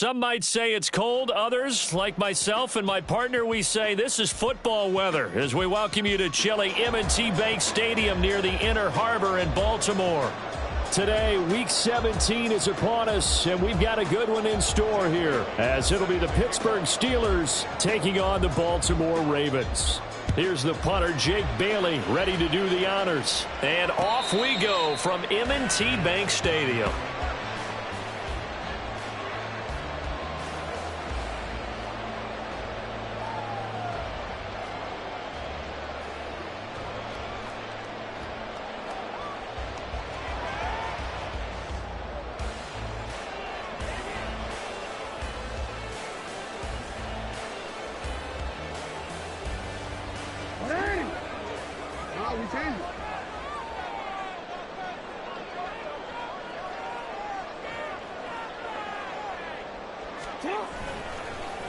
Some might say it's cold. Others, like myself and my partner, we say this is football weather as we welcome you to chilly M&T Bank Stadium near the Inner Harbor in Baltimore. Today, Week 17 is upon us, and we've got a good one in store here, as it'll be the Pittsburgh Steelers taking on the Baltimore Ravens. Here's the punter, Jake Bailey, ready to do the honors. And off we go from M&T Bank Stadium.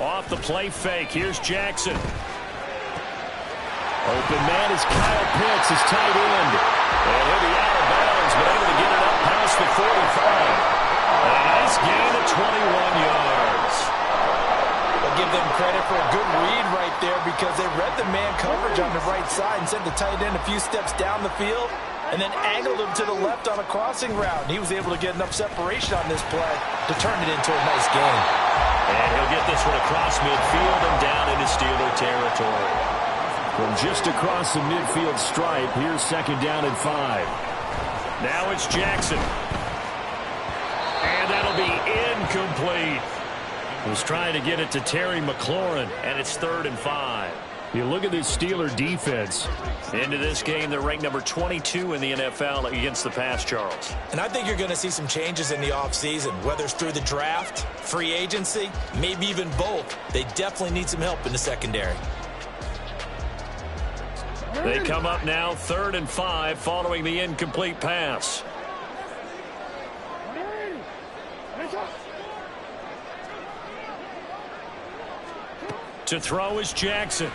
Off the play fake. Here's Jackson. Open man is Kyle Pitts, his tight end. And he'll be out of bounds, but able to get it up past the 45. A nice gain of 21 yards. I'll give them credit for a good read right there because they read the man coverage on the right side and sent the tight end a few steps down the field and then angled him to the left on a crossing route. And he was able to get enough separation on this play to turn it into a nice gain. And he'll get this one across midfield and down into Steeler territory. From just across the midfield stripe, here's second down and 5. Now it's Jackson. And that'll be incomplete. He was trying to get it to Terry McLaurin, and it's 3rd and 5. You look at this Steeler defense. Into this game, they're ranked number 22 in the NFL against the pass, Charles. And I think you're going to see some changes in the offseason, whether it's through the draft, free agency, maybe even both. They definitely need some help in the secondary. They come up now 3rd and 5 following the incomplete pass. To throw is Jackson.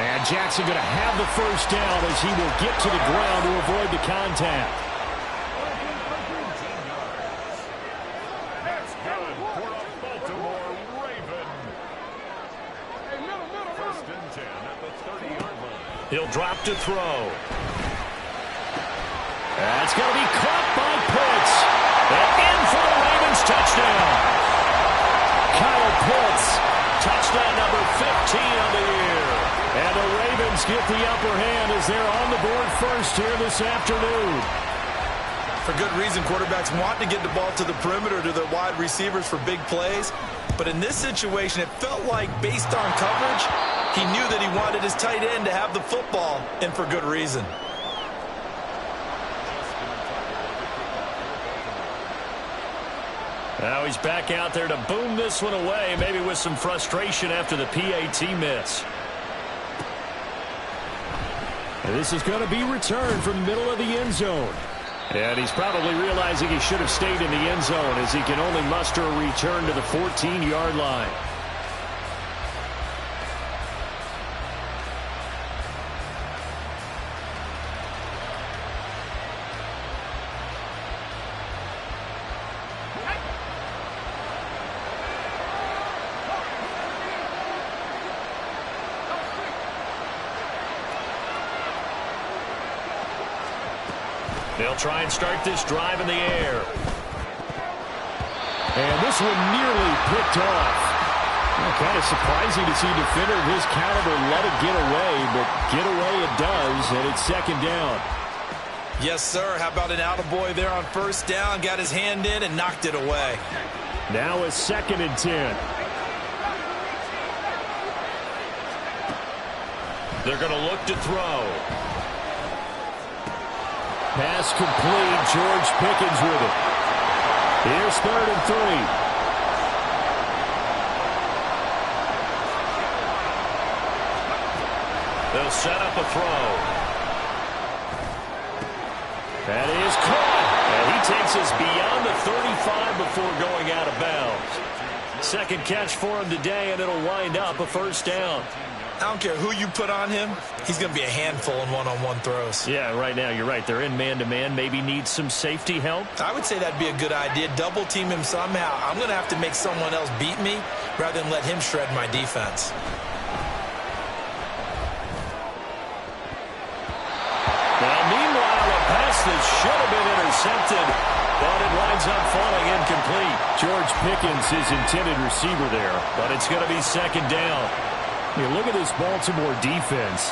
And Jackson going to have the first down as he will get to the ground to avoid the contact. That's good for a Baltimore Raven. First and 10 at the 30-yard line. He'll drop to throw. That's going to be caught by Pitts. And in for the Ravens touchdown. Kyle Pitts, touchdown number 15 on the year. And the Ravens get the upper hand as they're on the board first here this afternoon. For good reason, quarterbacks want to get the ball to the perimeter to their wide receivers for big plays. But in this situation, it felt like based on coverage, he knew that he wanted his tight end to have the football, and for good reason. Now he's back out there to boom this one away, maybe with some frustration after the PAT miss. And this is going to be returned from the middle of the end zone. And he's probably realizing he should have stayed in the end zone as he can only muster a return to the 14-yard line. They'll try and start this drive in the air. And this one nearly picked off. Well, kind of surprising to see a defender of his caliber let it get away, but get away it does, and it's second down. Yes, sir. How about an attaboy there on first down? Got his hand in and knocked it away. Now it's 2nd and 10. They're going to look to throw. Pass complete. George Pickens with it. Here's 3rd and 3. They'll set up a throw. That is caught. And he takes us beyond the 35 before going out of bounds. Second catch for him today, and it'll wind up a first down. I don't care who you put on him, he's going to be a handful in one-on-one throws. Yeah, right now, you're right. They're in man-to-man. Maybe need some safety help. I would say that'd be a good idea. Double team him somehow. I'm going to have to make someone else beat me rather than let him shred my defense. Now, meanwhile, a pass that should have been intercepted, but it winds up falling incomplete. George Pickens, his intended receiver there, but it's going to be second down. You look at this Baltimore defense.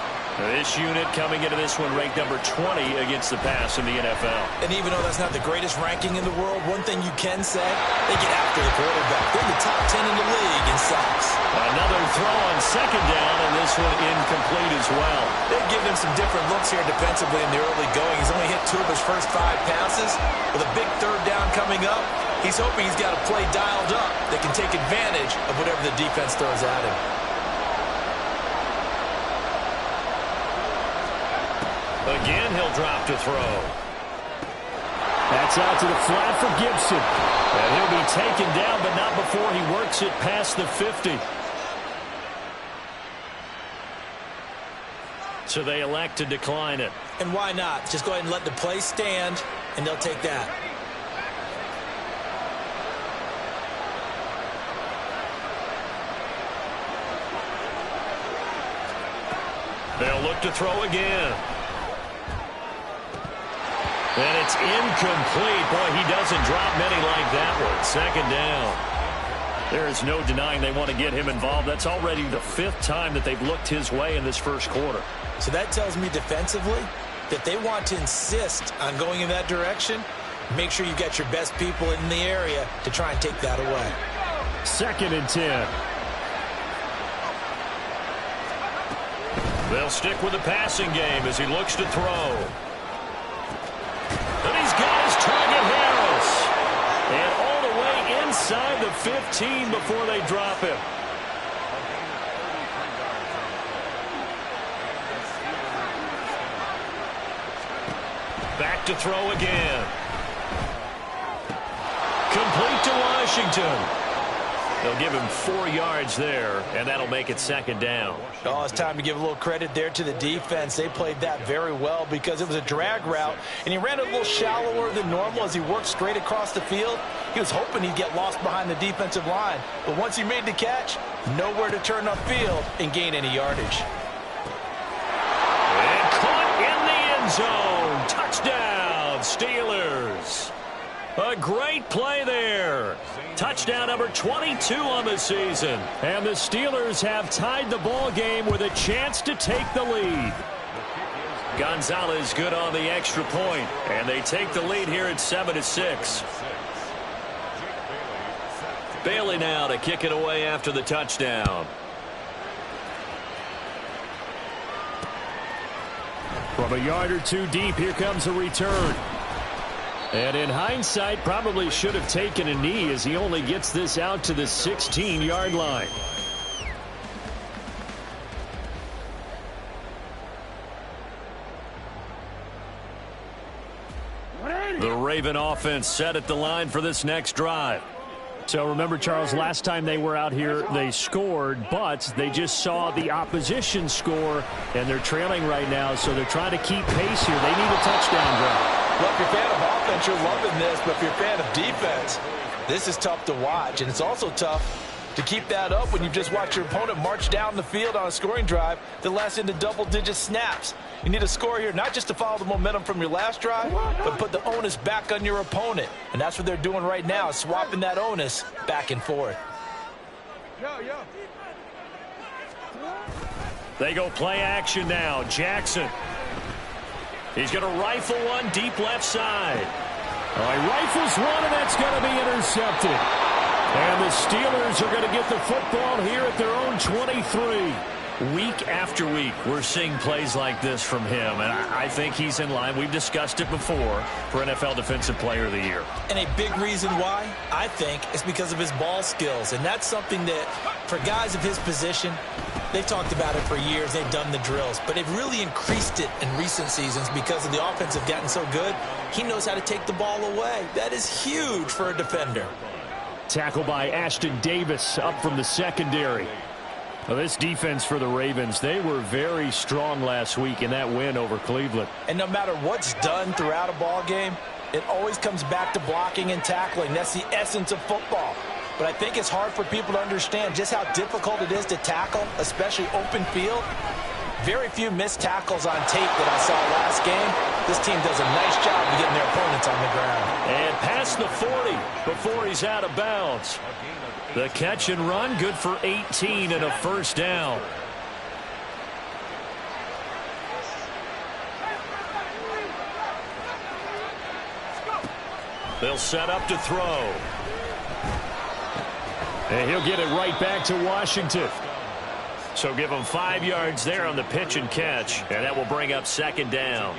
This unit coming into this one ranked number 20 against the pass in the NFL. And even though that's not the greatest ranking in the world, one thing you can say, they get after the quarterback. They're in the top 10 in the league in sacks. Another throw on second down, and this one incomplete as well. They've given him some different looks here defensively in the early going. He's only hit 2 of his first 5 passes. With a big third down coming up, he's hoping he's got a play dialed up that can take advantage of whatever the defense throws at him. Again, he'll drop to throw. That's out to the flat for Gibson. And he'll be taken down, but not before he works it past the 50. So they elect to decline it. And why not? Just go ahead and let the play stand, and they'll take that. They'll look to throw again. And it's incomplete. Boy, he doesn't drop many like that one. Second down. There is no denying they want to get him involved. That's already the 5th time that they've looked his way in this first quarter. So that tells me defensively that they want to insist on going in that direction. Make sure you get your best people in the area to try and take that away. 2nd and 10. They'll stick with the passing game as he looks to throw. And he's got his target, Harris. And all the way inside the 15 before they drop him. Back to throw again. Complete to Washington. They'll give him 4 yards there, and that'll make it 2nd down. Oh, it's time to give a little credit there to the defense. They played that very well because it was a drag route, and he ran a little shallower than normal as he worked straight across the field. He was hoping he'd get lost behind the defensive line, but once he made the catch, nowhere to turn upfield and gain any yardage. And caught in the end zone. Touchdown, Steelers. A great play there. Touchdown number 22 on the season. And the Steelers have tied the ball game with a chance to take the lead. Gonzalez good on the extra point, and they take the lead here at 7-6. Bailey now to kick it away after the touchdown. From a yard or 2 deep, here comes a return. And in hindsight, probably should have taken a knee as he only gets this out to the 16-yard line. The Raven offense set at the line for this next drive. So remember, Charles, last time they were out here, they scored, but they just saw the opposition score, and they're trailing right now, so they're trying to keep pace here. They need a touchdown drive. Look, if you're a fan of offense, you're loving this, but if you're a fan of defense, this is tough to watch, and it's also tough to keep that up when you just watch your opponent march down the field on a scoring drive that lasts into double-digit snaps. You need a score here, not just to follow the momentum from your last drive, but put the onus back on your opponent. And that's what they're doing right now, swapping that onus back and forth. They go play action now. Jackson. He's going to rifle one deep left side. He rifles one, and that's going to be intercepted. And the Steelers are going to get the football here at their own 23. Week after week, we're seeing plays like this from him, and I think he's in line. We've discussed it before for NFL Defensive Player of the Year. And a big reason why, I think, is because of his ball skills. And that's something that, for guys of his position, they've talked about it for years. They've done the drills. But they've really increased it in recent seasons because of the offense have gotten so good. He knows how to take the ball away. That is huge for a defender. Tackle by Ashton Davis up from the secondary. Well, this defense for the Ravens, they were very strong last week in that win over Cleveland. And no matter what's done throughout a ball game, it always comes back to blocking and tackling. That's the essence of football. But I think it's hard for people to understand just how difficult it is to tackle, especially open field. Very few missed tackles on tape that I saw last game. This team does a nice job of getting their opponents on the ground. And past the 40 before he's out of bounds. The catch and run, good for 18 and a first down. They'll set up to throw. And he'll get it right back to Washington. So give him 5 yards there on the pitch and catch. And that will bring up second down.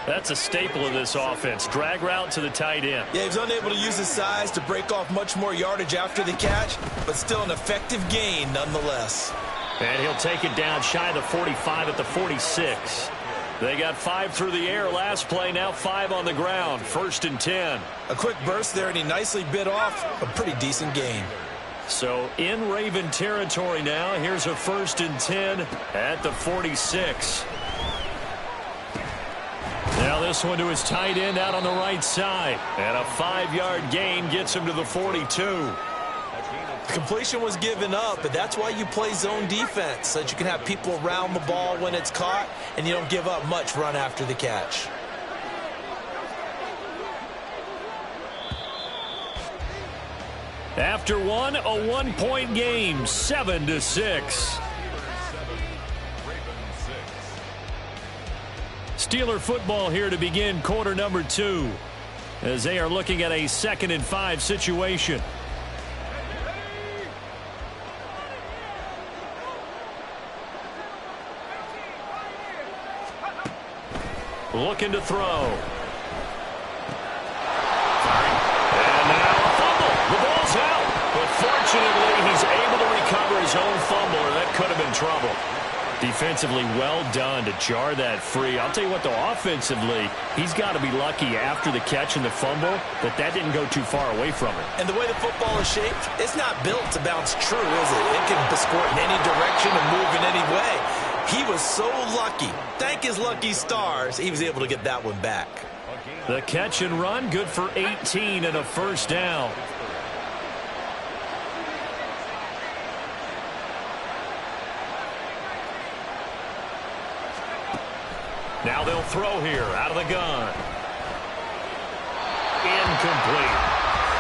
That's a staple of this offense. Drag route to the tight end. Yeah, he was unable to use his size to break off much more yardage after the catch, but still an effective gain nonetheless. And he'll take it down shy of the 45 at the 46. They got 5 through the air last play, now 5 on the ground. 1st and 10. A quick burst there, and he nicely bit off a pretty decent gain. So in Raven territory now. Here's a 1st and 10 at the 46. Now this one to his tight end out on the right side. And a 5-yard gain gets him to the 42. The completion was given up, but that's why you play zone defense, so that you can have people around the ball when it's caught, and you don't give up much run after the catch. After one, a 1-point game, 7-6. Steeler football here to begin quarter number 2 as they are looking at a 2nd and 5 situation. Looking to throw. And now a fumble. The ball's out. But fortunately, he's able to recover his own fumble, or that could have been trouble. Defensively well done to jar that free. I'll tell you what, though, offensively, he's got to be lucky after the catch and the fumble that didn't go too far away from him. And the way the football is shaped, it's not built to bounce true, is it? It can squirt in any direction and move in any way. He was so lucky. Thank his lucky stars, he was able to get that one back. The catch and run, good for 18 and a first down. Now they'll throw here out of the gun. Incomplete.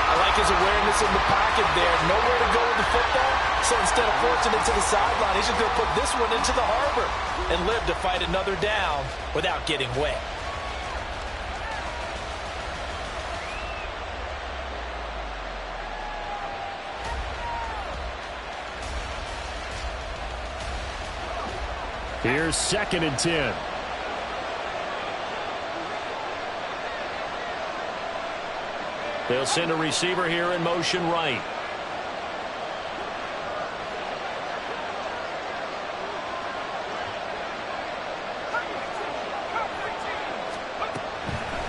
I like his awareness in the pocket there. Nowhere to go with the football. So instead of forcing it to the sideline, he's just going to put this one into the harbor and live to fight another down without getting wet. Here's 2nd and 10. They'll send a receiver here in motion right.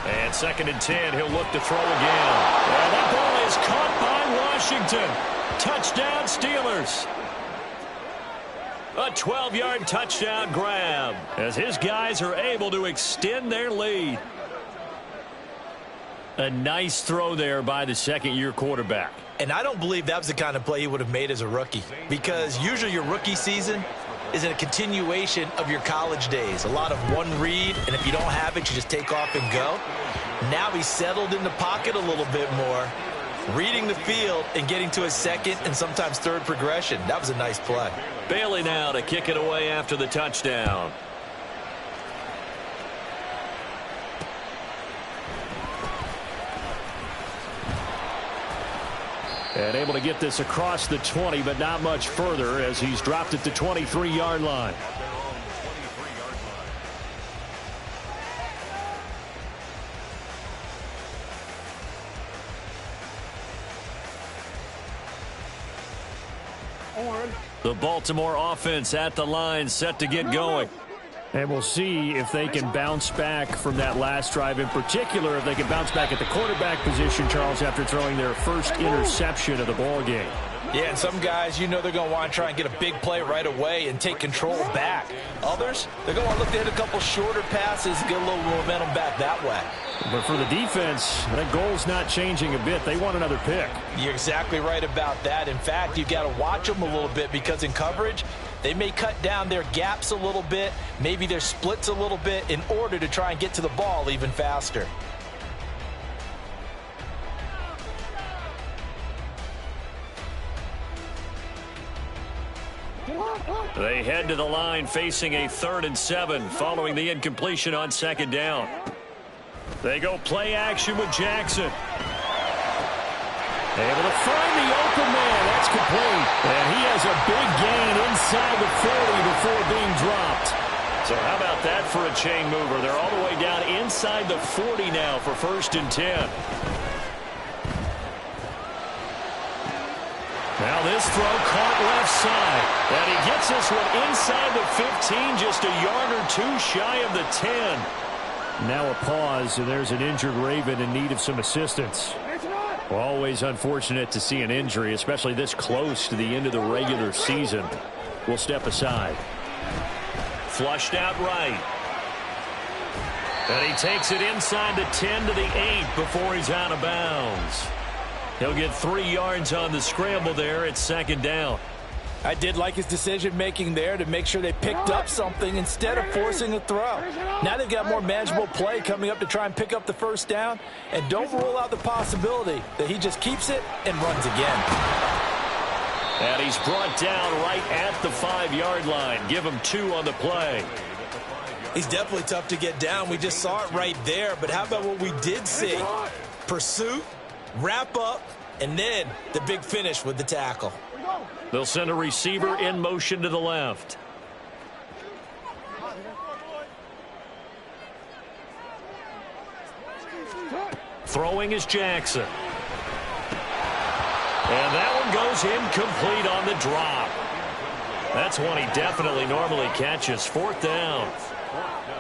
And 2nd and 10, he'll look to throw again. And that ball is caught by Washington. Touchdown, Steelers. A 12-yard touchdown grab as his guys are able to extend their lead. A nice throw there by the second-year quarterback. And I don't believe that was the kind of play he would have made as a rookie, because usually your rookie season is a continuation of your college days. A lot of one read, and if you don't have it, you just take off and go. Now he's settled in the pocket a little bit more, reading the field and getting to his second and sometimes third progression. That was a nice play. Bailey now to kick it away after the touchdown. And able to get this across the 20, but not much further as he's dropped it to 23-yard line. The Baltimore offense at the line, set to get going. And we'll see if they can bounce back from that last drive. In particular, if they can bounce back at the quarterback position, Charles, after throwing their first interception of the ball game. Yeah, and some guys, they're going to want to try and get a big play right away and take control back. Others, they're going to want to look to hit a couple shorter passes and get a little momentum back that way. But for the defense, that goal's not changing a bit. They want another pick. You're exactly right about that. In fact, you've got to watch them a little bit because in coverage, they may cut down their gaps a little bit, maybe their splits a little bit in order to try and get to the ball even faster. They head to the line facing a 3rd and 7 following the incompletion on 2nd down. They go play action with Jackson. Able to find the open man. That's complete. And he has a big gain inside the 40 before being dropped. So how about that for a chain mover? They're all the way down inside the 40 now for 1st and 10. Now this throw caught left side. And he gets this one inside the 15, just a yard or two shy of the 10. Now a pause, and there's an injured Raven in need of some assistance. Always unfortunate to see an injury, especially this close to the end of the regular season. We'll step aside. Flushed out right. And he takes it inside the 10 to the 8 before he's out of bounds. He'll get 3 yards on the scramble there at 2nd down. I did like his decision-making there to make sure they picked up something instead of forcing a throw. Now they've got more manageable play coming up to try and pick up the 1st down. And don't rule out the possibility that he just keeps it and runs again. And he's brought down right at the 5-yard line. Give him 2 on the play. He's definitely tough to get down. We just saw it right there. But how about what we did see? Pursuit, wrap up, and then the big finish with the tackle. They'll send a receiver in motion to the left. Throwing is Jackson. And that one goes incomplete on the drop. That's one he definitely normally catches. 4th down.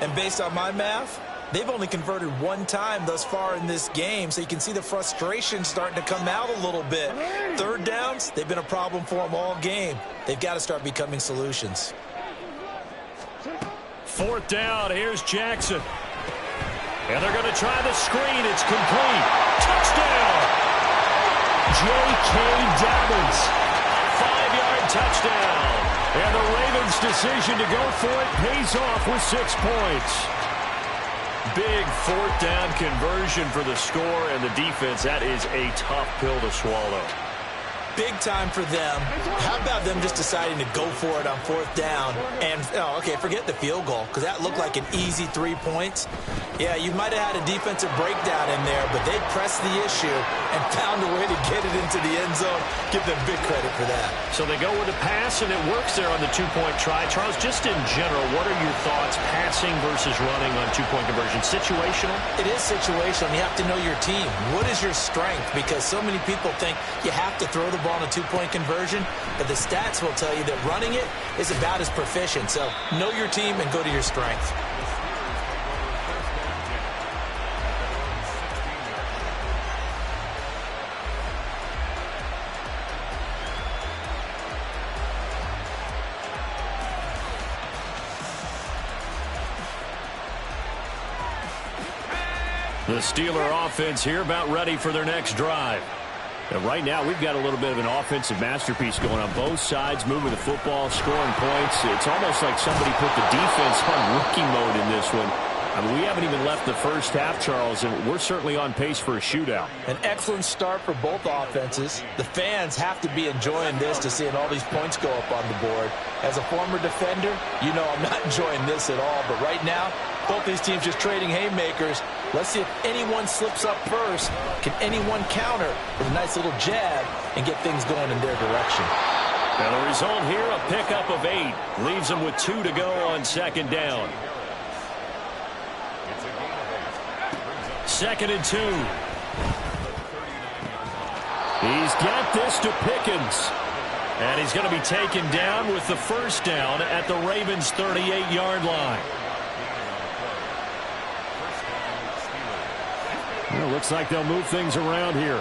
And based on my math, they've only converted 1 time thus far in this game, so you can see the frustration starting to come out a little bit. 3rd downs, they've been a problem for them all game. They've got to start becoming solutions. 4th down, here's Jackson. And they're going to try the screen. It's complete. Touchdown! J.K. Dobbins. 5-yard touchdown. And the Ravens' decision to go for it pays off with 6 points. Big 4th down conversion for the score, and the defense, that is a tough pill to swallow. Big time for them. How about them just deciding to go for it on 4th down? And, okay, forget the field goal, because that looked like an easy 3 points. Yeah, you might have had a defensive breakdown in there, but they pressed the issue and found a way to get it into the end zone. Give them big credit for that. So they go with a pass, and it works there on the 2-point try. Charles, just in general, what are your thoughts passing versus running on 2-point conversion? Situational? It is situational. You have to know your team. What is your strength? Because so many people think you have to throw the ball on a 2-point conversion, but the stats will tell you that running it is about as proficient. So know your team and go to your strength. The Steeler offense here about ready for their next drive. And right now, we've got a little bit of an offensive masterpiece going on both sides, moving the football, scoring points. It's almost like somebody put the defense on rookie mode in this one. I mean, we haven't even left the first half, Charles, and we're certainly on pace for a shootout. An excellent start for both offenses. The fans have to be enjoying this to seeing all these points go up on the board. As a former defender, you know I'm not enjoying this at all. But right now, both these teams just trading haymakers. Let's see if anyone slips up first. Can anyone counter with a nice little jab and get things going in their direction? And the result here, a pickup of 8. Leaves them with 2 to go on 2nd down. 2nd and 2. He's got this to Pickens. And he's going to be taken down with the first down at the Ravens' 38-yard line. Well, looks like they'll move things around here.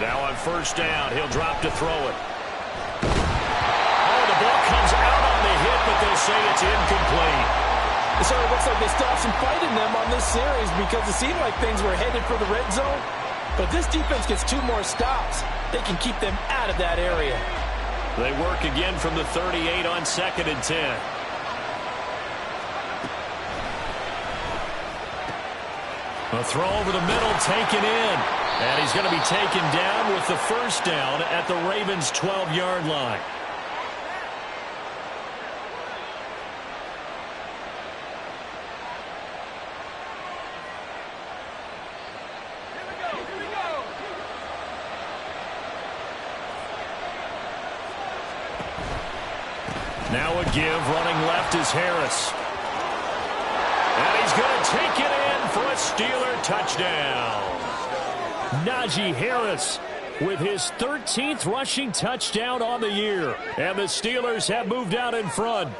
Now on first down, he'll drop to throw it. Oh, the ball comes out on the hit, but they'll say it's incomplete. So it looks like they still have some fight in them on this series because it seemed like things were headed for the red zone. But this defense gets 2 more stops. They can keep them out of that area. They work again from the 38 on 2nd and 10. A throw over the middle, taken in. And he's going to be taken down with the first down at the Ravens' 12-yard line. Now a give, running left is Harris. And he's going to take it in for a Steeler touchdown. Najee Harris with his 13th rushing touchdown on the year. And the Steelers have moved out in front.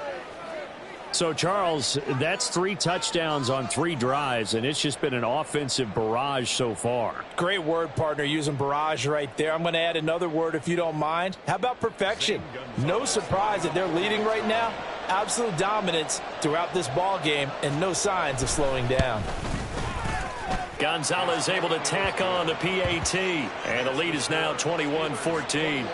So, Charles, that's 3 touchdowns on 3 drives, and it's just been an offensive barrage so far. Great word, partner, using barrage right there. I'm going to add another word if you don't mind. How about perfection? No surprise that they're leading right now. Absolute dominance throughout this ball game and no signs of slowing down. Gonzalez able to tack on the PAT, and the lead is now 21-14.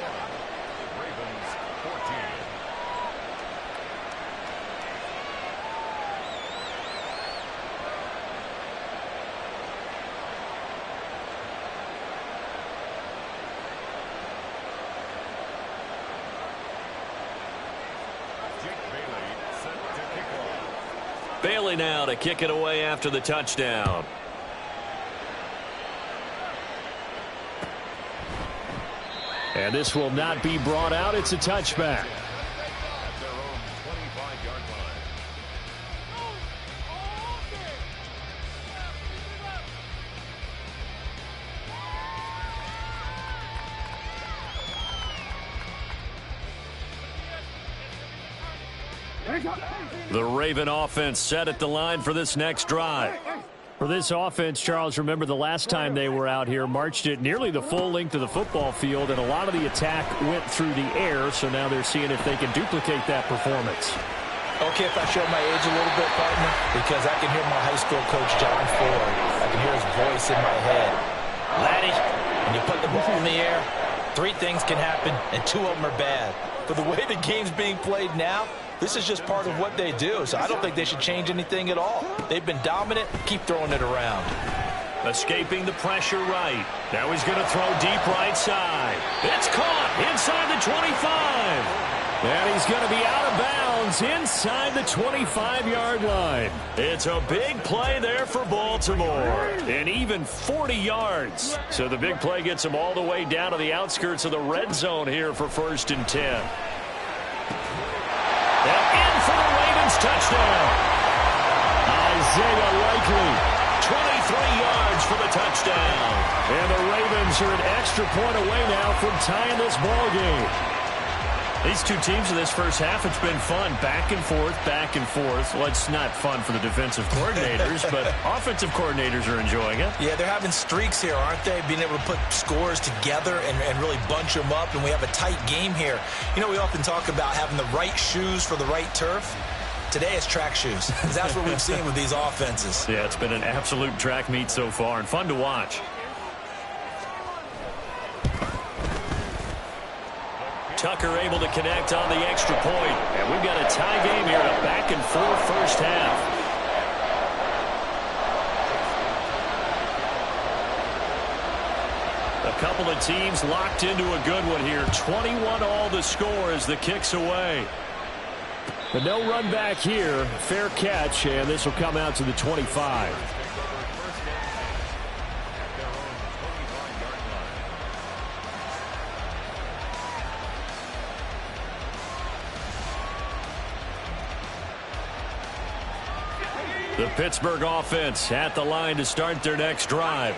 Bailey now to kick it away after the touchdown. And this will not be brought out. It's a touchback. The Raven offense set at the line for this next drive. For this offense, Charles, remember the last time they were out here, marched it nearly the full length of the football field, and a lot of the attack went through the air, so now they're seeing if they can duplicate that performance. Okay, if I show my age a little bit, partner, because I can hear my high school coach, John Ford. I can hear his voice in my head. Laddie, when you put the ball in the air, 3 things can happen, and 2 of them are bad. But the way the game's being played now, this is just part of what they do, so I don't think they should change anything at all. They've been dominant. Keep throwing it around. Escaping the pressure right. Now he's going to throw deep right side. It's caught inside the 25. And he's going to be out of bounds inside the 25-yard line. It's a big play there for Baltimore. And even 40 yards. So the big play gets them all the way down to the outskirts of the red zone here for 1st and 10. And in for the Ravens touchdown. Isaiah Likely, 23 yards for the touchdown. And the Ravens are an extra point away now from tying this ball game. These 2 teams in this first half, it's been fun. Back and forth, back and forth. Well, it's not fun for the defensive coordinators, but offensive coordinators are enjoying it. Yeah, they're having streaks here, aren't they? Being able to put scores together and really bunch them up, and we have a tight game here. You know, we often talk about having the right shoes for the right turf. Today it's track shoes, because that's what we've seen with these offenses. Yeah, it's been an absolute track meet so far, and fun to watch. Tucker able to connect on the extra point. And we've got a tie game here, a back-and-forth first half. A couple of teams locked into a good one here. 21 all the score as the kick's away. But no run back here. Fair catch, and this will come out to the 25. The Pittsburgh offense at the line to start their next drive.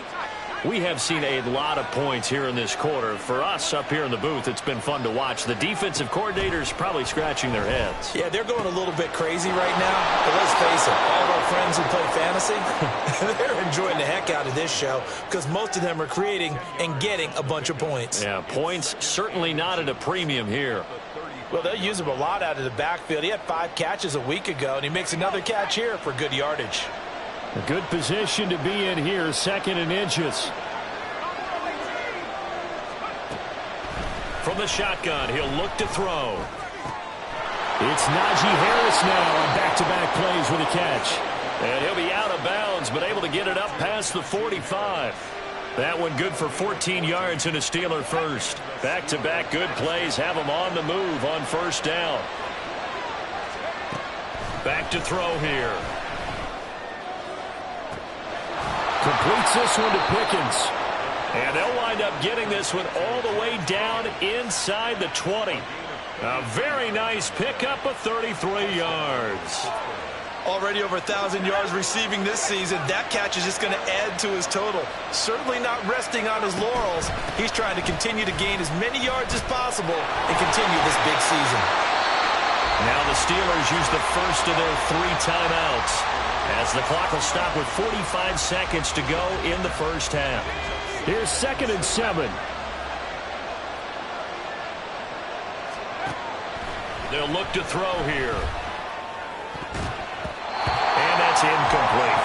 We have seen a lot of points here in this quarter. For us up here in the booth, it's been fun to watch. The defensive coordinators probably scratching their heads. Yeah, they're going a little bit crazy right now. But let's face it, all of our friends who play fantasy, they're enjoying the heck out of this show because most of them are creating and getting a bunch of points. Yeah, points certainly not at a premium here. Well, they'll use him a lot out of the backfield. He had 5 catches a week ago, and he makes another catch here for good yardage. A good position to be in here, 2nd and inches. From the shotgun, he'll look to throw. It's Najee Harris now on back-to-back plays with a catch. And he'll be out of bounds, but able to get it up past the 45. That one good for 14 yards and a Steeler first. Back-to-back good plays have him on the move on first down. Back to throw here. Completes this one to Pickens. And they'll wind up getting this one all the way down inside the 20. A very nice pickup of 33 yards. Already over 1,000 yards receiving this season. That catch is just going to add to his total. Certainly not resting on his laurels. He's trying to continue to gain as many yards as possible and continue this big season. Now the Steelers use the first of their 3 timeouts, as the clock will stop with 45 seconds to go in the first half. Here's 2nd and 7. They'll look to throw here. And that's incomplete.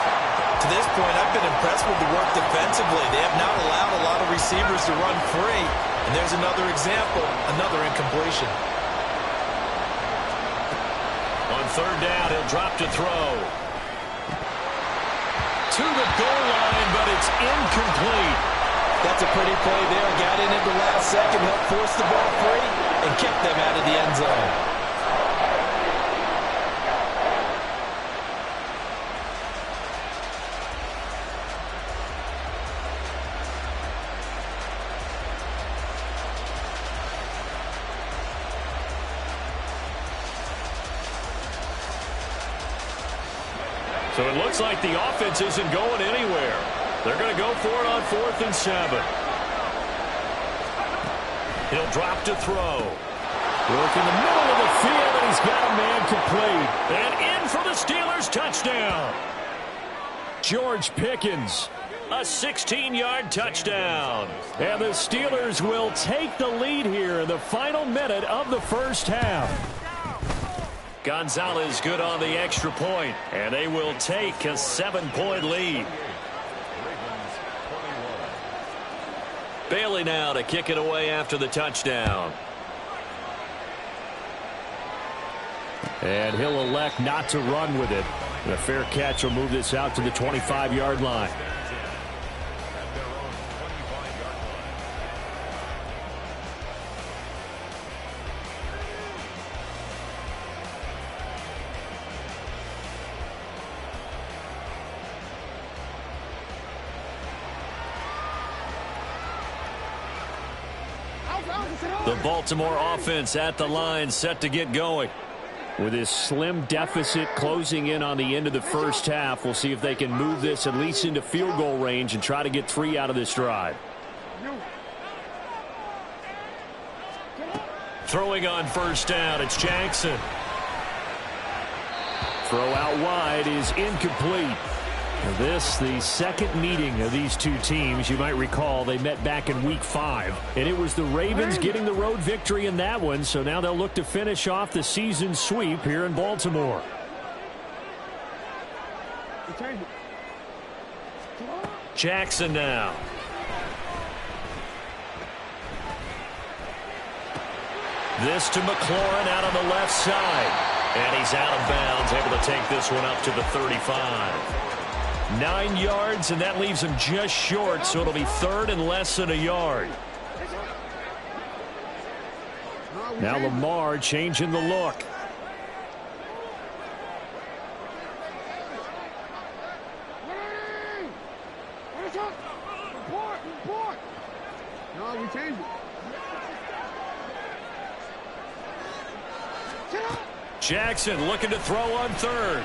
To this point, I've been impressed with the work defensively. They have not allowed a lot of receivers to run free. And there's another example, another incompletion. On 3rd down, he'll drop to throw. To the goal line, but it's incomplete. That's a pretty play there. Got in at the last second, helped force the ball free, and kept them out of the end zone. So it looks like the offense isn't going anywhere. They're going to go for it on 4th and 7. He'll drop to throw. Work in the middle of the field, and he's got a man complete. And in for the Steelers touchdown. George Pickens, a 16-yard touchdown. And the Steelers will take the lead here in the final minute of the first half. Gonzalez good on the extra point, and they will take a 7-point lead. Bailey now to kick it away after the touchdown. And he'll elect not to run with it. And a fair catch will move this out to the 25-yard line. The Baltimore offense at the line, set to get going. With this slim deficit closing in on the end of the first half, we'll see if they can move this at least into field goal range and try to get 3 out of this drive. Throwing on first down, it's Jackson. Throw out wide is incomplete. This, the second meeting of these two teams. You might recall they met back in Week 5, and it was the Ravens getting the road victory in that one, so now they'll look to finish off the season sweep here in Baltimore. Jackson now. This to McLaurin out on the left side, and he's out of bounds, able to take this one up to the 35. 9 yards, and that leaves him just short, so it'll be 3rd and less than a yard. Now Lamar changing the look. No, we changed it. Jackson looking to throw on 3rd.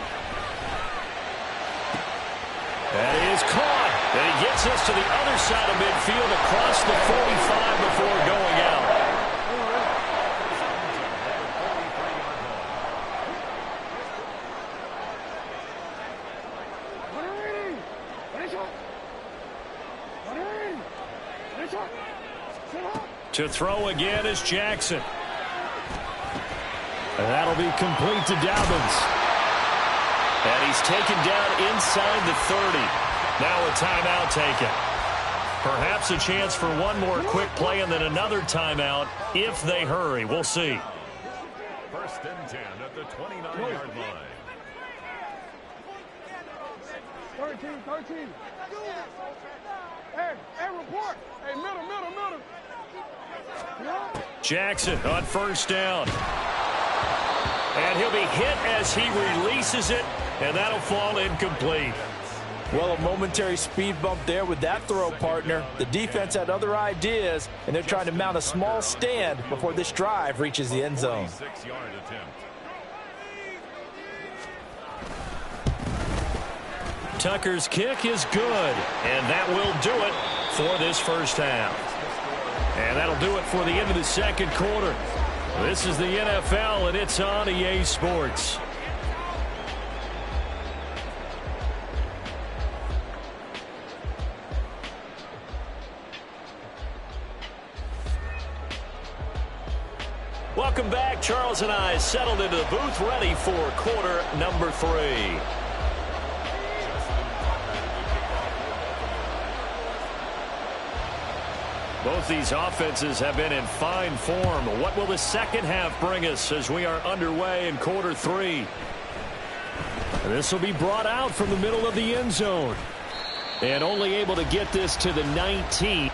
That is caught. And he gets us to the other side of midfield across the 45 before going out. To throw again is Jackson. And that'll be complete to Dobbins. And he's taken down inside the 30. Now a timeout taken. Perhaps a chance for one more quick play and then another timeout if they hurry. We'll see. First and 10 at the 29-yard line. 13. Hey, report. Hey, middle. Jackson on first down. And he'll be hit as he releases it, and that'll fall incomplete. Well, a momentary speed bump there with that throw, partner. The defense had other ideas, and they're trying to mount a small stand before this drive reaches the end zone. 6-yard attempt. Tucker's kick is good, and that will do it for this first half. And that'll do it for the end of the second quarter. This is the NFL, and it's on EA Sports. Welcome back. Charles and I settled into the booth, ready for quarter number 3. Both these offenses have been in fine form. What will the second half bring us as we are underway in quarter 3? This will be brought out from the middle of the end zone. And only able to get this to the 19.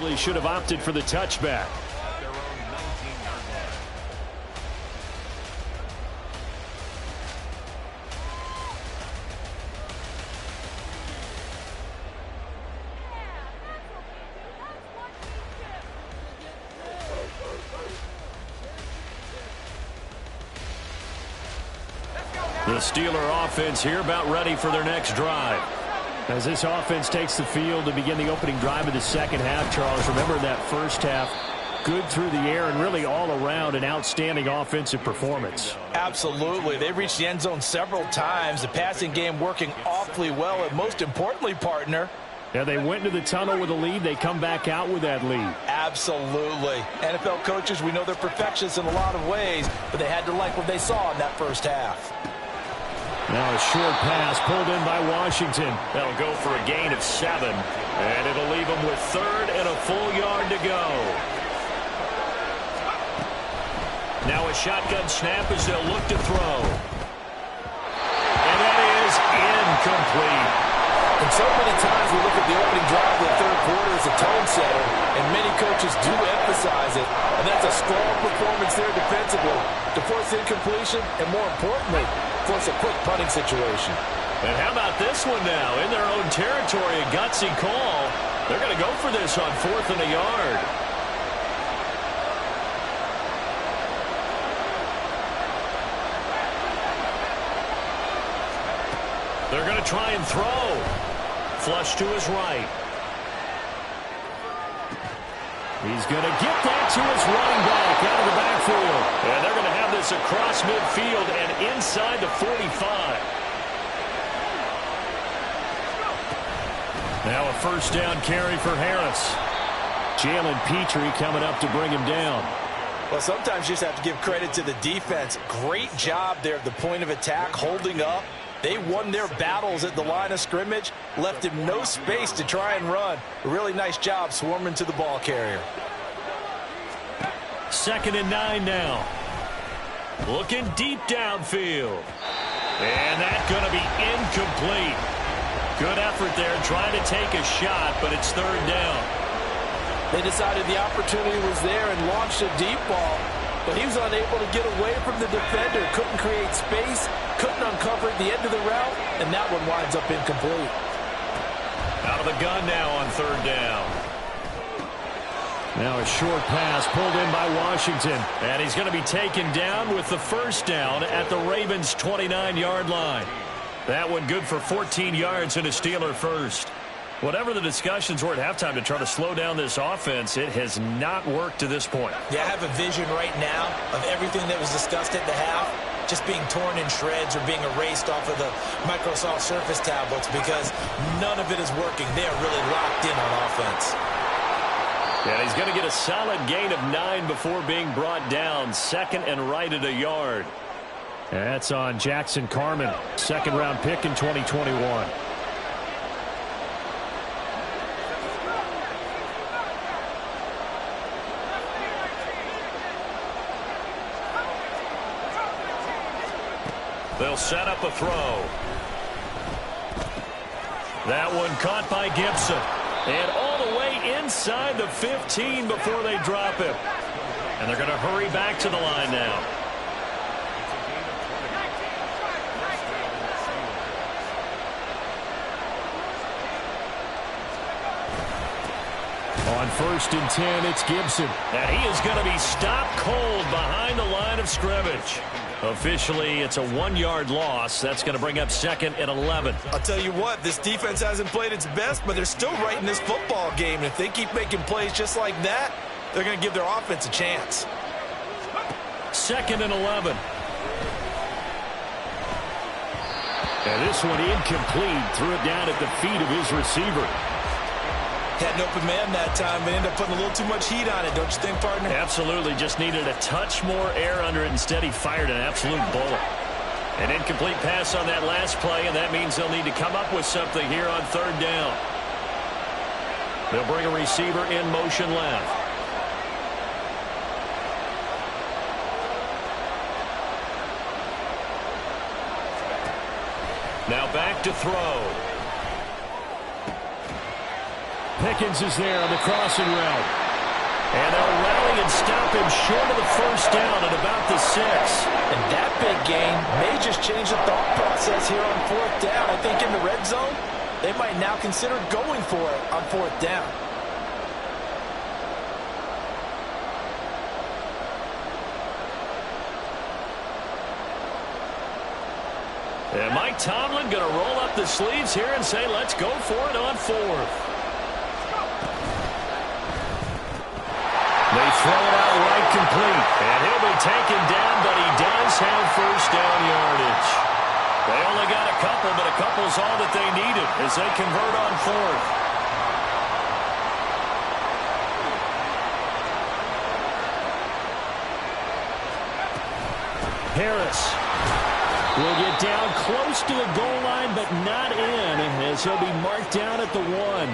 Probably should have opted for the touchback. Their own 19-yard line. The Steeler offense here about ready for their next drive. As this offense takes the field to begin the opening drive of the second half, Charles, remember that first half, good through the air and really all around an outstanding offensive performance. Absolutely. They reached the end zone several times. The passing game working awfully well. And most importantly, partner, Yeah, they went into the tunnel with a lead. They come back out with that lead. Absolutely. NFL coaches, we know they're perfectionists in a lot of ways, but they had to like what they saw in that first half. Now a short pass pulled in by Washington. That'll go for a gain of 7. And it'll leave them with 3rd and a full yard to go. Now a shotgun snap as they'll look to throw. And that is incomplete. And so many times we look at the opening drive of the third quarter as a tone setter, and many coaches do emphasize it. And that's a strong performance there defensively to force incompletion and, more importantly, force a quick punting situation. And how about this one now? In their own territory, a gutsy call. They're going to go for this on 4th and a yard. They're going to try and throw. Flush to his right. He's going to get that to his running back out of the backfield. And they're going to have this across midfield and inside the 45. Now a first down carry for Harris. Jalen Petrie coming up to bring him down. Well, sometimes you just have to give credit to the defense. Great job there at the point of attack, holding up. They won their battles at the line of scrimmage, left him no space to try and run. A really nice job swarming to the ball carrier. 2nd and 9 now. Looking deep downfield. And that's going to be incomplete. Good effort there trying to take a shot, but it's 3rd down. They decided the opportunity was there and launched a deep ball, but he was unable to get away from the defender. Couldn't create space, couldn't uncover at the end of the route, and that one winds up incomplete. Out of the gun now on 3rd down. Now a short pass pulled in by Washington, and he's going to be taken down with the first down at the Ravens' 29-yard line. That one good for 14 yards and a Steeler first. Whatever the discussions were at halftime to try to slow down this offense, it has not worked to this point. Yeah, I have a vision right now of everything that was discussed at the half just being torn in shreds or being erased off of the Microsoft Surface tablets because none of it is working. They are really locked in on offense. And he's going to get a solid gain of 9 before being brought down. 2nd and right at a yard. That's on Jackson Carman, 2nd-round pick in 2021. They'll set up a throw. That one caught by Gibson. And all the way inside the 15 before they drop him. And they're going to hurry back to the line now. On 1st and 10, it's Gibson. And he is going to be stopped cold behind the line of scrimmage. Officially, it's a 1-yard loss. That's going to bring up 2nd and 11. I'll tell you what, this defense hasn't played its best, but they're still right in this football game. And if they keep making plays just like that, they're going to give their offense a chance. 2nd and 11. And this one incomplete. Threw it down at the feet of his receiver. Had an open man that time, but ended up putting a little too much heat on it, don't you think, partner? Absolutely. Just needed a touch more air under it. Instead, he fired an absolute bullet. An incomplete pass on that last play, and that means they'll need to come up with something here on 3rd down. They'll bring a receiver in motion left. Now back to throw. Pickens is there on the crossing route. And they'll rally and stop him short of the first down at about the 6. And that big gain may just change the thought process here on 4th down. I think in the red zone, they might now consider going for it on 4th down. And Mike Tomlin going to roll up the sleeves here and say, let's go for it on 4th. They throw it out right complete. And he'll be taken down, but he does have first down yardage. They only got a couple, but a couple's all that they needed as they convert on 4th. Harris will get down close to the goal line, but not in, as he'll be marked down at the 1.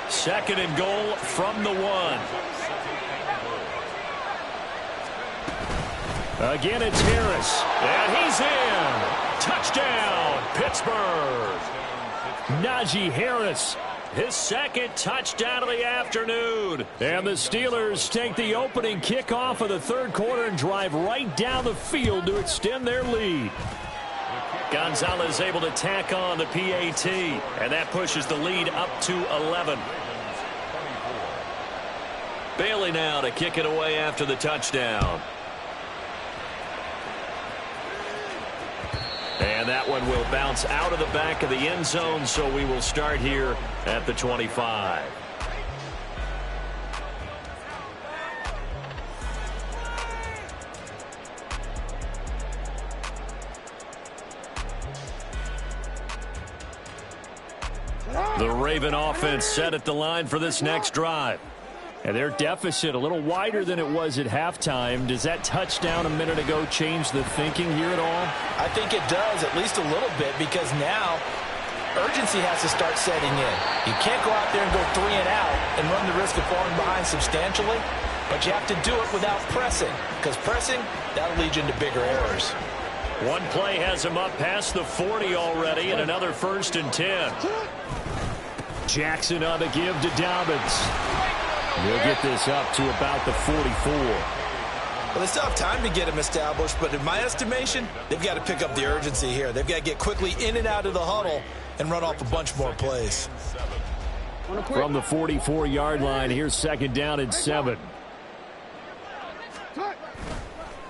Second and goal from the 1. Again, it's Harris, and he's in. Touchdown, Pittsburgh. Najee Harris, his second touchdown of the afternoon. And the Steelers take the opening kickoff of the third quarter and drive right down the field to extend their lead. Gonzalez able to tack on the PAT, and that pushes the lead up to 11. Bailey now to kick it away after the touchdown. And that one will bounce out of the back of the end zone, so we will start here at the 25. The Raven offense set at the line for this next drive. And their deficit a little wider than it was at halftime. Does that touchdown a minute ago change the thinking here at all? I think it does, at least a little bit, because now urgency has to start setting in. You can't go out there and go 3 and out and run the risk of falling behind substantially, but you have to do it without pressing, because pressing, that'll lead you into bigger errors. One play has him up past the 40 already, and another 1st and 10. Jackson on the give to Dobbins. He'll get this up to about the 44. Well, they still have time to get him established, but in my estimation, they've got to pick up the urgency here. They've got to get quickly in and out of the huddle and run off a bunch more plays. From the 44-yard line, here's 2nd down and 7.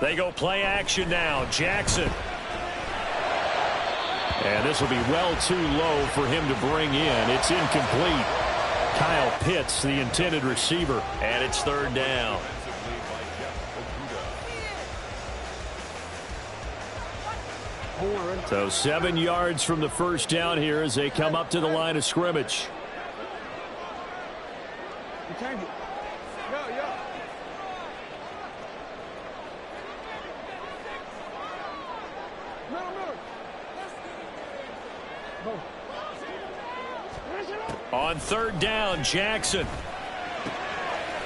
They go play action now. Jackson. And this will be well too low for him to bring in. It's incomplete. Kyle Pitts, the intended receiver, and it's 3rd down. So 7 yards from the first down here as they come up to the line of scrimmage. On 3rd down, Jackson.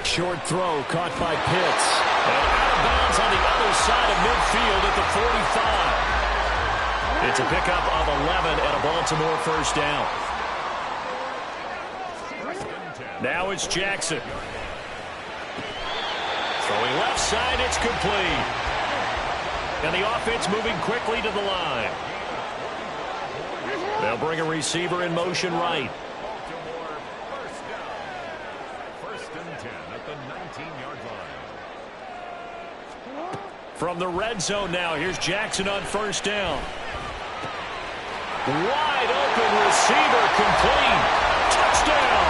Short throw caught by Pitts. And out of bounds on the other side of midfield at the 45. It's a pickup of 11 and a Baltimore 1st down. Now it's Jackson. Throwing left side, it's complete. And the offense moving quickly to the line. They'll bring a receiver in motion right. From the red zone now, here's Jackson on 1st down. Wide open receiver, complete. Touchdown.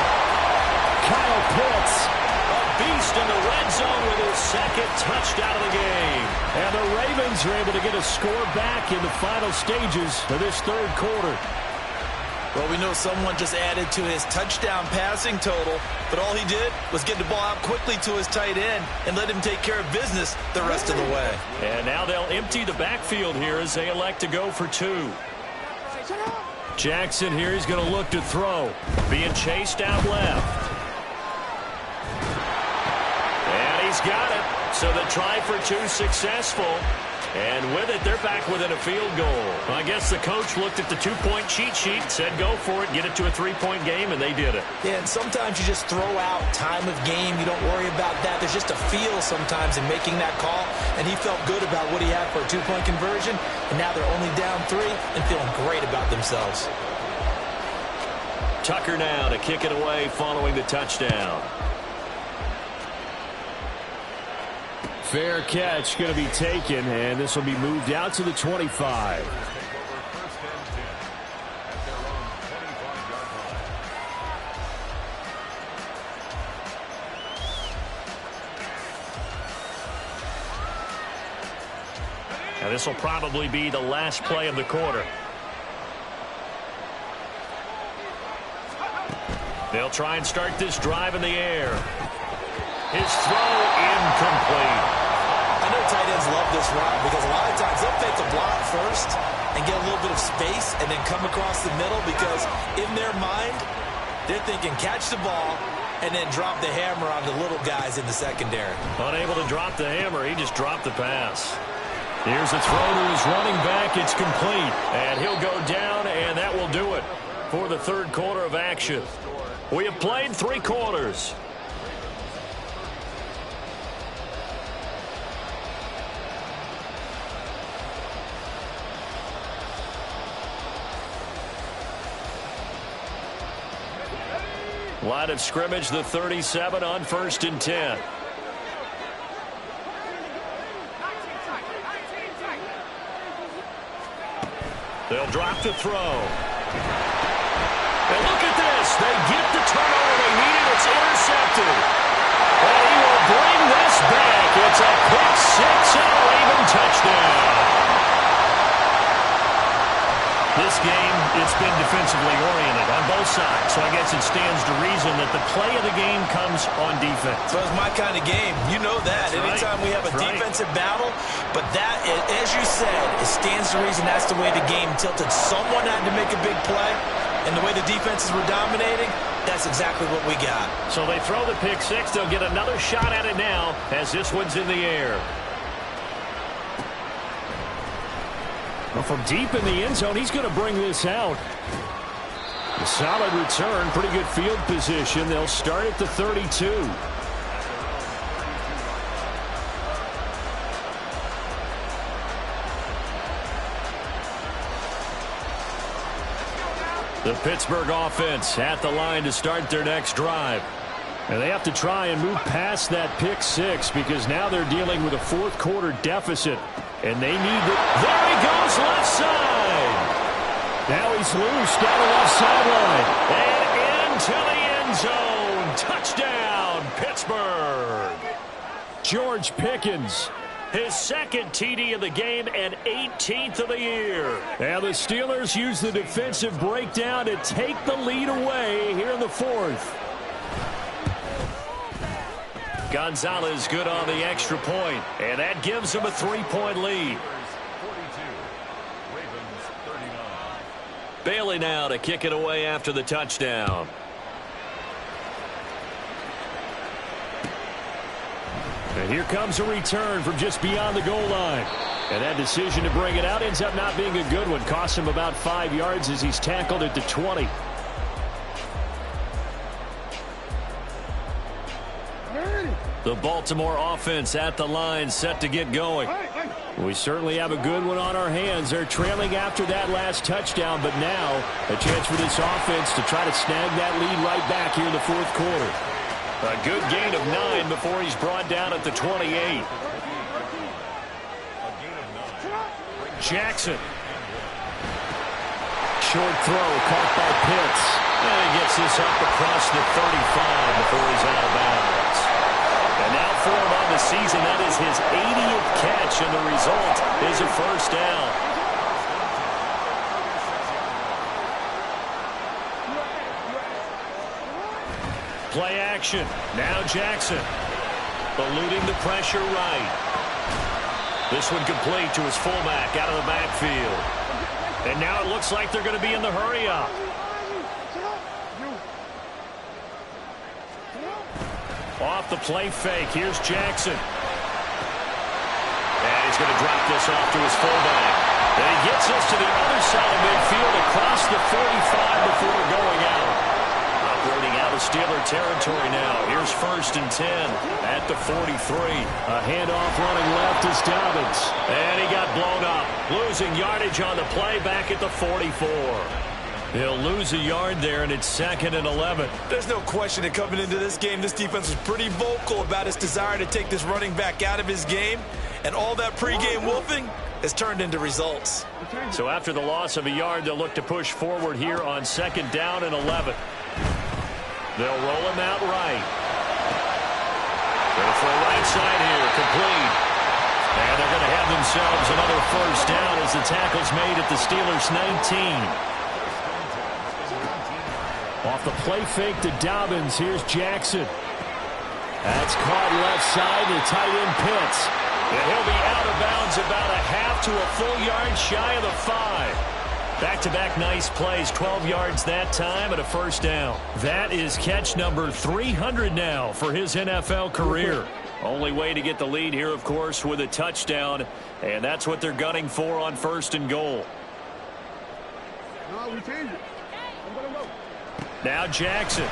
Kyle Pitts, a beast in the red zone with his 2nd touchdown of the game. And the Ravens are able to get a score back in the final stages of this 3rd quarter. Well, we know someone just added to his touchdown passing total, but all he did was get the ball out quickly to his tight end and let him take care of business the rest of the way. And now they'll empty the backfield here as they elect to go for 2. Jackson here, he's going to look to throw. Being chased out left. And he's got it. So the try for 2 successful. And with it, they're back within a field goal. I guess the coach looked at the 2-point cheat sheet, said go for it, get it to a 3-point game, and they did it. Yeah, and sometimes you just throw out time of game. You don't worry about that. There's just a feel sometimes in making that call, and he felt good about what he had for a 2-point conversion, and now they're only down 3 and feeling great about themselves. Tucker now to kick it away following the touchdown. Fair catch going to be taken, and this will be moved out to the 25. And this will probably be the last play of the quarter. They'll try and start this drive in the air. His throw incomplete. I know tight ends love love this route because a lot of times they'll fake a block first and get a little bit of space and then come across the middle because in their mind, they're thinking catch the ball and then drop the hammer on the little guys in the secondary. Unable to drop the hammer, he just dropped the pass. Here's a throw to his running back. It's complete. And he'll go down, and that will do it for the third quarter of action. We have played 3 quarters. Line of scrimmage, the 37 on 1st and 10. They'll drop the throw. And look at this. They get the turnover they needed. It's intercepted. And he will bring this back. It's a pick 6 and a Raven touchdown. This game, it's been defensively oriented on both sides, so I guess it stands to reason that the play of the game comes on defense. So it's my kind of game. You know that. Anytime we have a defensive battle, but that, as you said, it stands to reason that's the way the game tilted. Someone had to make a big play, and the way the defenses were dominating, that's exactly what we got. So they throw the pick 6. They'll get another shot at it now as this one's in the air. Well, from deep in the end zone, he's going to bring this out. A solid return, pretty good field position. They'll start at the 32. The Pittsburgh offense at the line to start their next drive. And they have to try and move past that pick 6 because now they're dealing with a fourth quarter deficit. And they need it. There he goes, left side. Now he's loose down the left sideline. And into the end zone. Touchdown, Pittsburgh. George Pickens, his second TD of the game and 18th of the year. Now the Steelers use the defensive breakdown to take the lead away here in the fourth. Gonzalez good on the extra point, and that gives him a 3-point lead. 42, Bailey now to kick it away after the touchdown. And here comes a return from just beyond the goal line. And that decision to bring it out ends up not being a good one. Costs him about 5 yards as he's tackled at the 20. The Baltimore offense at the line set to get going. We certainly have a good one on our hands. They're trailing after that last touchdown, but now a chance for this offense to try to snag that lead right back here in the fourth quarter. A good gain of 9 before he's brought down at the 28. Jackson. Short throw caught by Pitts. And he gets this up across the 35 before he's out of bounds. And now for him on the season, that is his 80th catch, and the result is a first down. Play action. Now Jackson. Eluding the pressure right. This one complete to his fullback out of the backfield. And now it looks like they're going to be in the hurry-up. Off the play fake. Here's Jackson. And he's going to drop this off to his fullback. And he gets us to the other side of midfield across the 45 before going out. Operating out of Steeler territory now. Here's 1st and 10 at the 43. A handoff running left is Dobbins. And he got blown up. Losing yardage on the play back at the 44. He'll lose a yard there, and it's 2nd and 11. There's no question that coming into this game, this defense was pretty vocal about its desire to take this running back out of his game. And all that pregame wolfing has turned into results. So after the loss of a yard, they'll look to push forward here on 2nd down and 11. They'll roll him out right. Going for a right side here, complete. And they're going to have themselves another first down as the tackle's made at the Steelers' 19. Off the play fake to Dobbins. Here's Jackson. That's caught left side to tight end Pitts. And he'll be out of bounds about a half to a full yard shy of the 5. Back-to-back nice plays, 12 yards that time and a first down. That is catch number 300 now for his NFL career. Only way to get the lead here, of course, with a touchdown, and that's what they're gunning for on 1st and goal. No, we changed it. I'm gonna go. Now Jackson.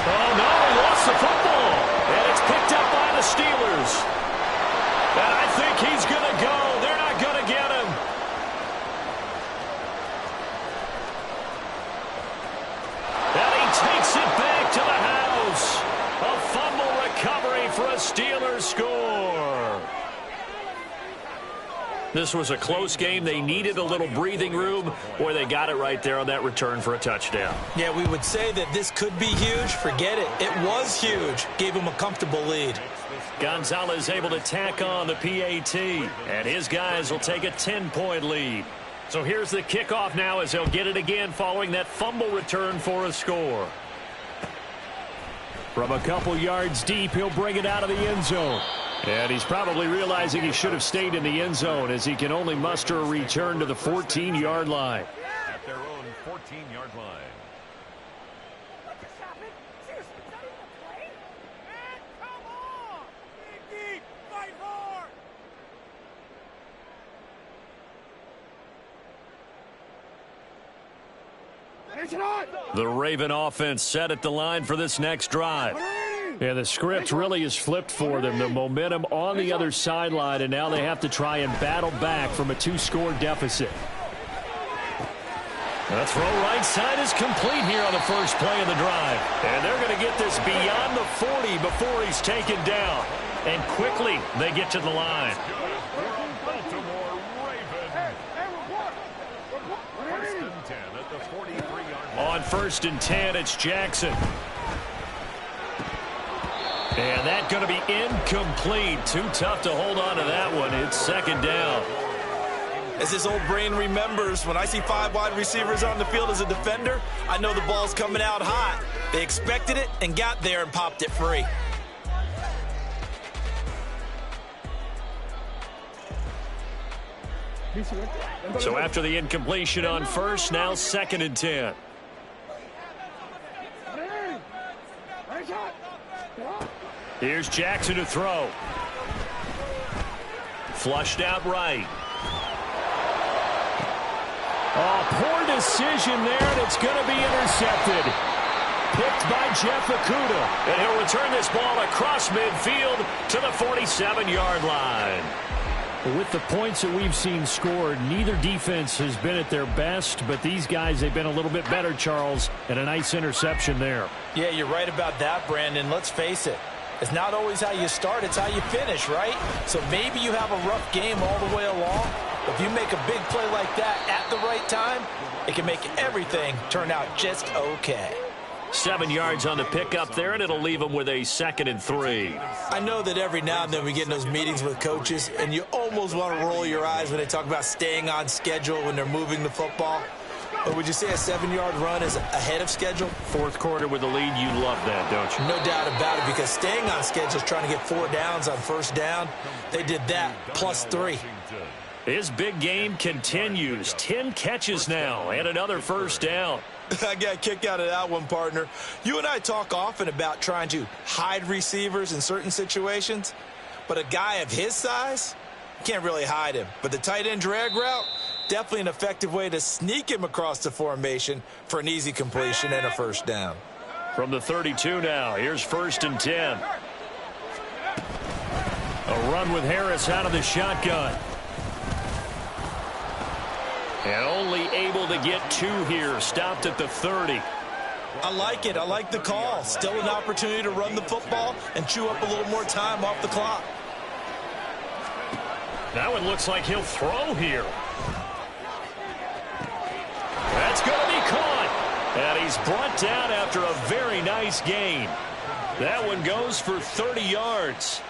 Oh, no, he lost the football, and it's picked up by the Steelers. And I think he's going to go. They're not going to get him. And he takes it back to the house. A fumble recovery for a Steelers score. This was a close game. They needed a little breathing room, or they got it right there on that return for a touchdown. Yeah, we would say that this could be huge. Forget it. It was huge. Gave him a comfortable lead. Gonzalez able to tack on the PAT, and his guys will take a 10-point lead. So here's the kickoff now as they'll get it again following that fumble return for a score. From a couple yards deep, he'll bring it out of the end zone. And he's probably realizing he should have stayed in the end zone as he can only muster a return to the 14-yard line. At their own 14-yard line. What just happened? Seriously, is that even a play? Man, come on! Dig deep, fight hard! Finish it on! The Raven offense set at the line for this next drive. And the script really is flipped for them. The momentum on the other sideline, and now they have to try and battle back from a 2-score deficit. The throw right side is complete here on the first play of the drive. And they're going to get this beyond the 40 before he's taken down. And quickly they get to the line. Baltimore Ravens. First and 10 at the 43-yard line. On 1st and 10, it's Jackson. And that's going to be incomplete. Too tough to hold on to that one. It's 2nd down. As this old brain remembers, when I see 5 wide receivers on the field as a defender, I know the ball's coming out hot. They expected it and got there and popped it free. So after the incompletion on 1st, now 2nd and 10. Here's Jackson to throw. Flushed out right. Oh, poor decision there, and it's going to be intercepted. Picked by Jeff Okudah. And he'll return this ball across midfield to the 47-yard line. With the points that we've seen scored, neither defense has been at their best, but these guys, they've been a little bit better, Charles, and a nice interception there. Yeah, you're right about that, Brandon. Let's face it. It's not always how you start, it's how you finish, right? So maybe you have a rough game all the way along. But if you make a big play like that at the right time, it can make everything turn out just okay. 7 yards on the pickup there, and it'll leave them with a 2nd and 3. I know that every now and then we get in those meetings with coaches, and you almost want to roll your eyes when they talk about staying on schedule when they're moving the football. But would you say a 7-yard run is ahead of schedule? 4th quarter with the lead, you love that, don't you? No doubt about it, because staying on schedule is trying to get 4 downs on 1st down. They did that, plus 3. His big game continues. 10 catches now and another 1st down. I got a kick out of that one, partner. You and I talk often about trying to hide receivers in certain situations, but a guy of his size, can't really hide him. But the tight end drag route, definitely an effective way to sneak him across the formation for an easy completion and a 1st down. From the 32 now, here's 1st and 10. A run with Harris out of the shotgun. And only able to get 2 here. Stopped at the 30. I like it. I like the call. Still an opportunity to run the football and chew up a little more time off the clock. That one looks like he'll throw here. That's going to be caught. And he's brought down after a very nice gain. That one goes for 30 yards.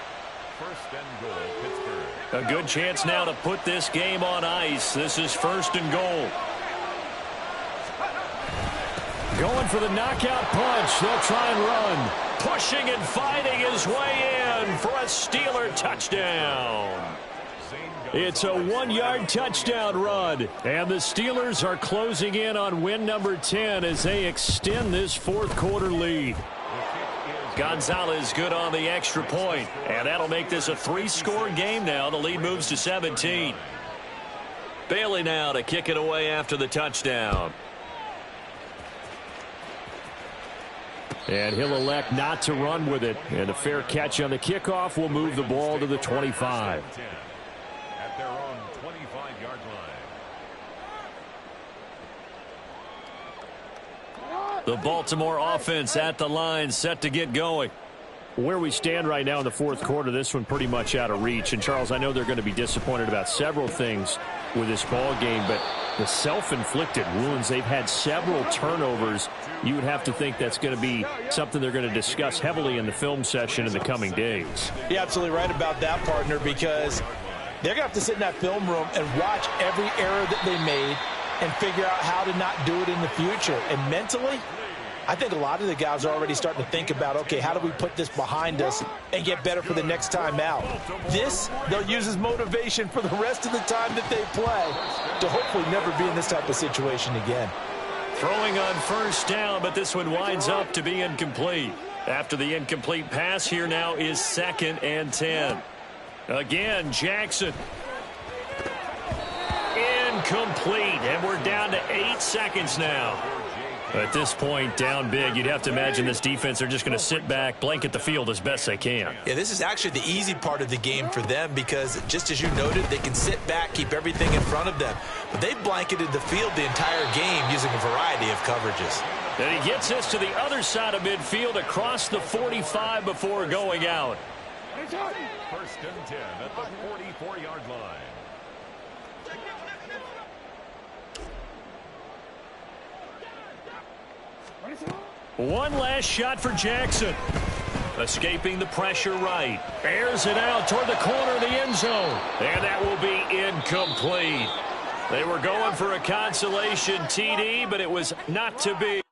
1st and goal, Pittsburgh. A good chance now to put this game on ice. This is 1st and goal. Going for the knockout punch. They'll try and run. Pushing and fighting his way in for a Steeler touchdown. It's a 1-yard touchdown run. And the Steelers are closing in on win number 10 as they extend this fourth quarter lead. Gonzalez good on the extra point. And that'll make this a 3-score game now. The lead moves to 17. Bailey now to kick it away after the touchdown. And he'll elect not to run with it. And a fair catch on the kickoff will move the ball to the 25. At their own 25-yard line. The Baltimore offense at the line, set to get going. Where we stand right now in the fourth quarter, this one pretty much out of reach. And, Charles, I know they're going to be disappointed about several things with this ball game, but the self-inflicted wounds, they've had several turnovers. You would have to think that's going to be something they're going to discuss heavily in the film session in the coming days. You're absolutely right about that, partner, because they're going to have to sit in that film room and watch every error that they made and figure out how to not do it in the future. And mentally, I think a lot of the guys are already starting to think about, okay, how do we put this behind us and get better for the next time out? This, they'll use as motivation for the rest of the time that they play to hopefully never be in this type of situation again. Throwing on first down, but this one winds up to be incomplete. After the incomplete pass, here now is 2nd and 10. Again, Jackson. Incomplete, and we're down to 8 seconds now. At this point, down big, you'd have to imagine this defense are just going to sit back, blanket the field as best they can. Yeah, this is actually the easy part of the game for them because, just as you noted, they can sit back, keep everything in front of them. But they've blanketed the field the entire game using a variety of coverages. And he gets us to the other side of midfield across the 45 before going out. 1st and 10 at the 44-yard line. One last shot for Jackson. Escaping the pressure right. Airs it out toward the corner of the end zone. And that will be incomplete. They were going for a consolation TD, but it was not to be.